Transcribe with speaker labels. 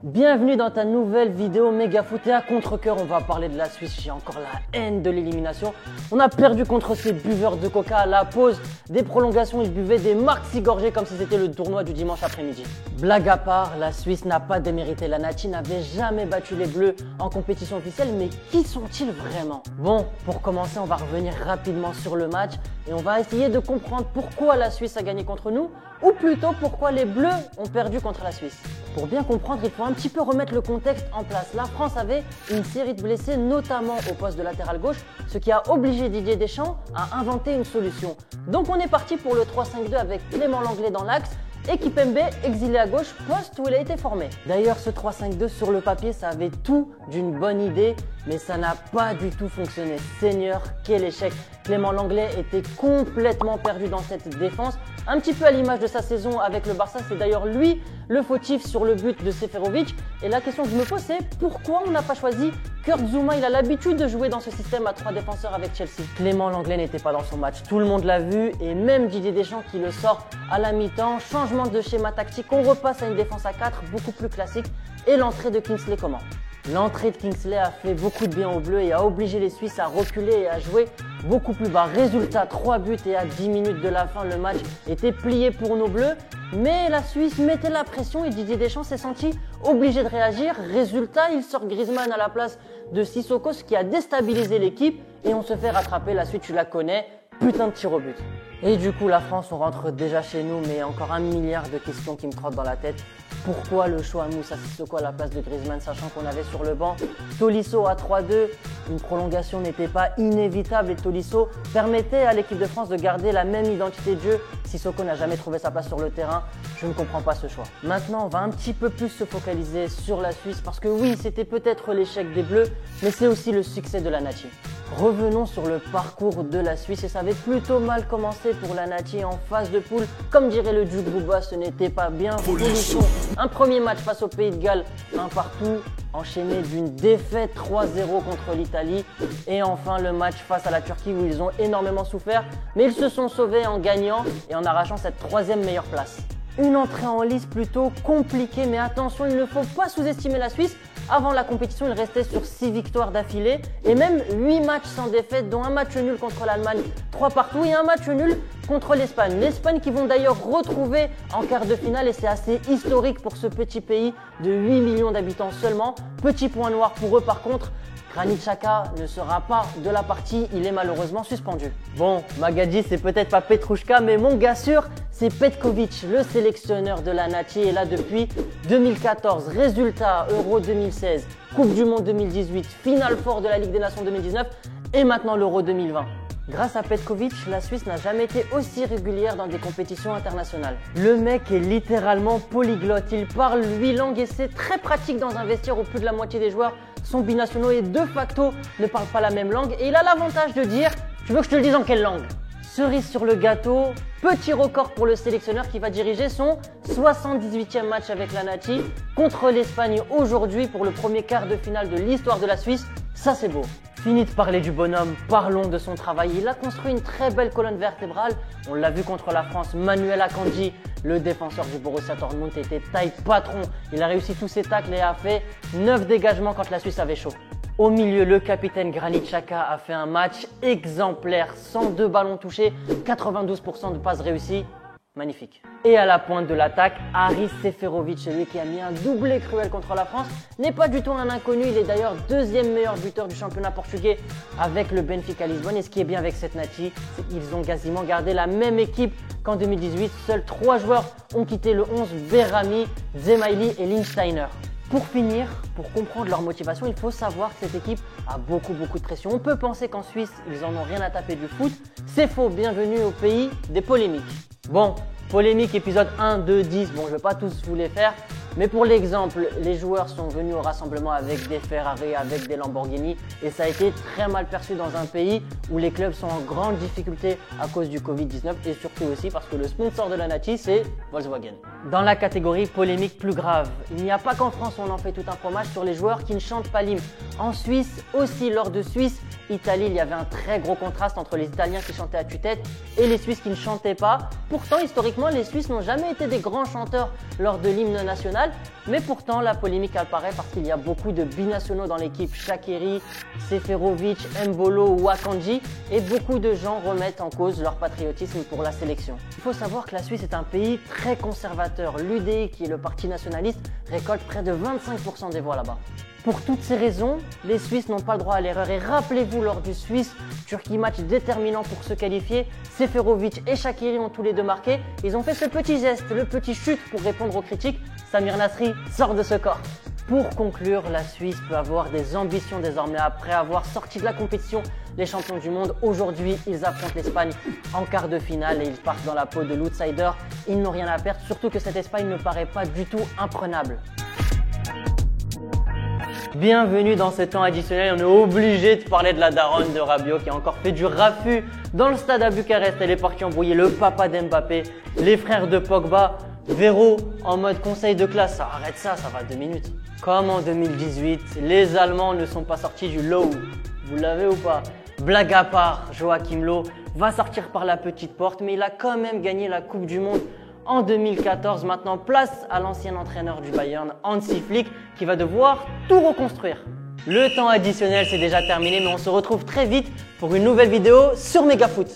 Speaker 1: Bienvenue dans ta nouvelle vidéo méga foot et à contre-cœur, on va parler de la Suisse. J'ai encore la haine de l'élimination. On a perdu contre ces buveurs de coca à la pause. Des prolongations, ils buvaient des maxi gorgées comme si c'était le tournoi du dimanche après-midi. Blague à part, la Suisse n'a pas démérité. La Nati n'avait jamais battu les Bleus en compétition officielle, mais qui sont-ils vraiment? Bon, pour commencer, on va revenir rapidement sur le match et on va essayer de comprendre pourquoi la Suisse a gagné contre nous, ou plutôt pourquoi les Bleus ont perdu contre la Suisse. Pour bien comprendre, il faut un petit peu remettre le contexte en place. La France avait une série de blessés, notamment au poste de latéral gauche, ce qui a obligé Didier Deschamps à inventer une solution. Donc on est parti pour le 3-5-2 avec Clément Lenglet dans l'axe et Kimpembe exilé à gauche, poste où il a été formé. D'ailleurs, ce 3-5-2 sur le papier, ça avait tout d'une bonne idée, mais ça n'a pas du tout fonctionné. Seigneur, quel échec! Clément Lenglet était complètement perdu dans cette défense, un petit peu à l'image de sa saison avec le Barça. C'est d'ailleurs lui le fautif sur le but de Seferovic. Et la question que je me pose, c'est pourquoi on n'a pas choisi Kurt Zouma? Il a l'habitude de jouer dans ce système à 3 défenseurs avec Chelsea. Clément Lenglet n'était pas dans son match, tout le monde l'a vu, et même Didier Deschamps qui le sort à la mi-temps. Changement de schéma tactique, on repasse à une défense à 4 beaucoup plus classique, et l'entrée de Kingsley Coman. L'entrée de Kingsley a fait beaucoup de bien aux Bleus et a obligé les Suisses à reculer et à jouer beaucoup plus bas. Résultat, 3 buts et à 10 minutes de la fin, le match était plié pour nos Bleus. Mais la Suisse mettait la pression et Didier Deschamps s'est senti obligé de réagir. Résultat, il sort Griezmann à la place de Sissoko, ce qui a déstabilisé l'équipe et on se fait rattraper. La suite, tu la connais, putain de tir au but. Et du coup, la France, on rentre déjà chez nous, mais encore un milliard de questions qui me trottent dans la tête. Pourquoi le choix à Moussa Sissoko à la place de Griezmann, sachant qu'on avait sur le banc Tolisso à 3-2? Une prolongation n'était pas inévitable et Tolisso permettait à l'équipe de France de garder la même identité de jeu. Sissoko n'a jamais trouvé sa place sur le terrain. Je ne comprends pas ce choix. Maintenant, on va un petit peu plus se focaliser sur la Suisse parce que oui, c'était peut-être l'échec des Bleus, mais c'est aussi le succès de la Nati. Revenons sur le parcours de la Suisse et ça avait plutôt mal commencé pour la Nati en phase de poule. Comme dirait le Duc Bouba, ce n'était pas bien. Un premier match face au Pays de Galles, un partout, enchaîné d'une défaite 3-0 contre l'Italie. Et enfin le match face à la Turquie où ils ont énormément souffert, mais ils se sont sauvés en gagnant et en arrachant cette 3e meilleure place. Une entrée en lice plutôt compliquée, mais attention, il ne faut pas sous-estimer la Suisse. Avant la compétition, il restait sur 6 victoires d'affilée et même 8 matchs sans défaite, dont un match nul contre l'Allemagne, 3 partout et un match nul contre l'Espagne. L'Espagne qui vont d'ailleurs retrouver en quart de finale et c'est assez historique pour ce petit pays de 8 millions d'habitants seulement. Petit point noir pour eux par contre, Granit Xhaka ne sera pas de la partie, il est malheureusement suspendu. Bon, Magadji c'est peut-être pas Petrouchka, mais mon gars sûr, c'est Petkovic, le sélectionneur de la Nati, est là depuis 2014. Résultat, Euro 2016, Coupe du Monde 2018, Final Four de la Ligue des Nations 2019 et maintenant l'Euro 2020. Grâce à Petkovic, la Suisse n'a jamais été aussi régulière dans des compétitions internationales. Le mec est littéralement polyglotte, il parle 8 langues et c'est très pratique dans un vestiaire où plus de la moitié des joueurs sont binationaux et de facto ne parlent pas la même langue. Et il a l'avantage de dire « Tu veux que je te le dise en quelle langue ?» Cerise sur le gâteau, petit record pour le sélectionneur qui va diriger son 78e match avec la Nati contre l'Espagne aujourd'hui pour le premier quart de finale de l'histoire de la Suisse. Ça c'est beau. Fini de parler du bonhomme, parlons de son travail. Il a construit une très belle colonne vertébrale. On l'a vu contre la France, Manuel Akanji, le défenseur du Borussia Dortmund, était taille patron. Il a réussi tous ses tacles et a fait 9 dégagements quand la Suisse avait chaud. Au milieu, le capitaine Granit Xhaka a fait un match exemplaire, 102 ballons touchés, 92% de passes réussies. Magnifique. Et à la pointe de l'attaque, Haris Seferovic, celui qui a mis un doublé cruel contre la France, n'est pas du tout un inconnu. Il est d'ailleurs 2e meilleur buteur du championnat portugais avec le Benfica Lisbonne. Et ce qui est bien avec cette Nati, c'est qu'ils ont quasiment gardé la même équipe qu'en 2018. Seuls 3 joueurs ont quitté le 11, Berami, Zemaili et Lichtsteiner. Pour finir, pour comprendre leur motivation, il faut savoir que cette équipe a beaucoup de pression. On peut penser qu'en Suisse, ils en ont rien à taper du foot. C'est faux, bienvenue au pays des polémiques. Bon, polémique épisode 1, 2, 10, bon je vais pas tous vous les faire, mais pour l'exemple, les joueurs sont venus au rassemblement avec des Ferrari, avec des Lamborghini et ça a été très mal perçu dans un pays où les clubs sont en grande difficulté à cause du Covid-19 et surtout aussi parce que le sponsor de la Nati c'est Volkswagen. Dans la catégorie polémique plus grave, il n'y a pas qu'en France où on en fait tout un fromage sur les joueurs qui ne chantent pas l'hymne. En Suisse aussi, lors de Suisse-Italie, il y avait un très gros contraste entre les Italiens qui chantaient à tue-tête et les Suisses qui ne chantaient pas. Pourtant, historiquement, les Suisses n'ont jamais été des grands chanteurs lors de l'hymne national. finale. Mais pourtant, la polémique apparaît parce qu'il y a beaucoup de binationaux dans l'équipe. Shaqiri, Seferovic, Mbolo ou Akanji. Et beaucoup de gens remettent en cause leur patriotisme pour la sélection. Il faut savoir que la Suisse est un pays très conservateur. L'UDI, qui est le parti nationaliste, récolte près de 25% des voix là-bas. Pour toutes ces raisons, les Suisses n'ont pas le droit à l'erreur. Et rappelez-vous, lors du Suisse-Turquie match déterminant pour se qualifier, Seferovic et Shaqiri ont tous les deux marqué. Ils ont fait ce petit geste, le petit chute pour répondre aux critiques. Samir Nasri sort de ce corps. Pour conclure, la Suisse peut avoir des ambitions désormais après avoir sorti de la compétition les champions du monde. Aujourd'hui, ils affrontent l'Espagne en quart de finale et ils partent dans la peau de l'outsider. Ils n'ont rien à perdre, surtout que cette Espagne ne paraît pas du tout imprenable. Bienvenue dans ce temps additionnel, on est obligé de parler de la daronne de Rabiot qui a encore fait du raffut dans le stade à Bucarest. Elle est partie embrouiller le papa d'Mbappé, les frères de Pogba, Véro en mode conseil de classe. Arrête ça, ça va 2 minutes. Comme en 2018, les Allemands ne sont pas sortis du lot. Vous l'avez ou pas? Blague à part, Joachim Löw va sortir par la petite porte, mais il a quand même gagné la Coupe du Monde en 2014. Maintenant, place à l'ancien entraîneur du Bayern, Hansi Flick, qui va devoir tout reconstruire. Le temps additionnel, c'est déjà terminé, mais on se retrouve très vite pour une nouvelle vidéo sur Megafoot.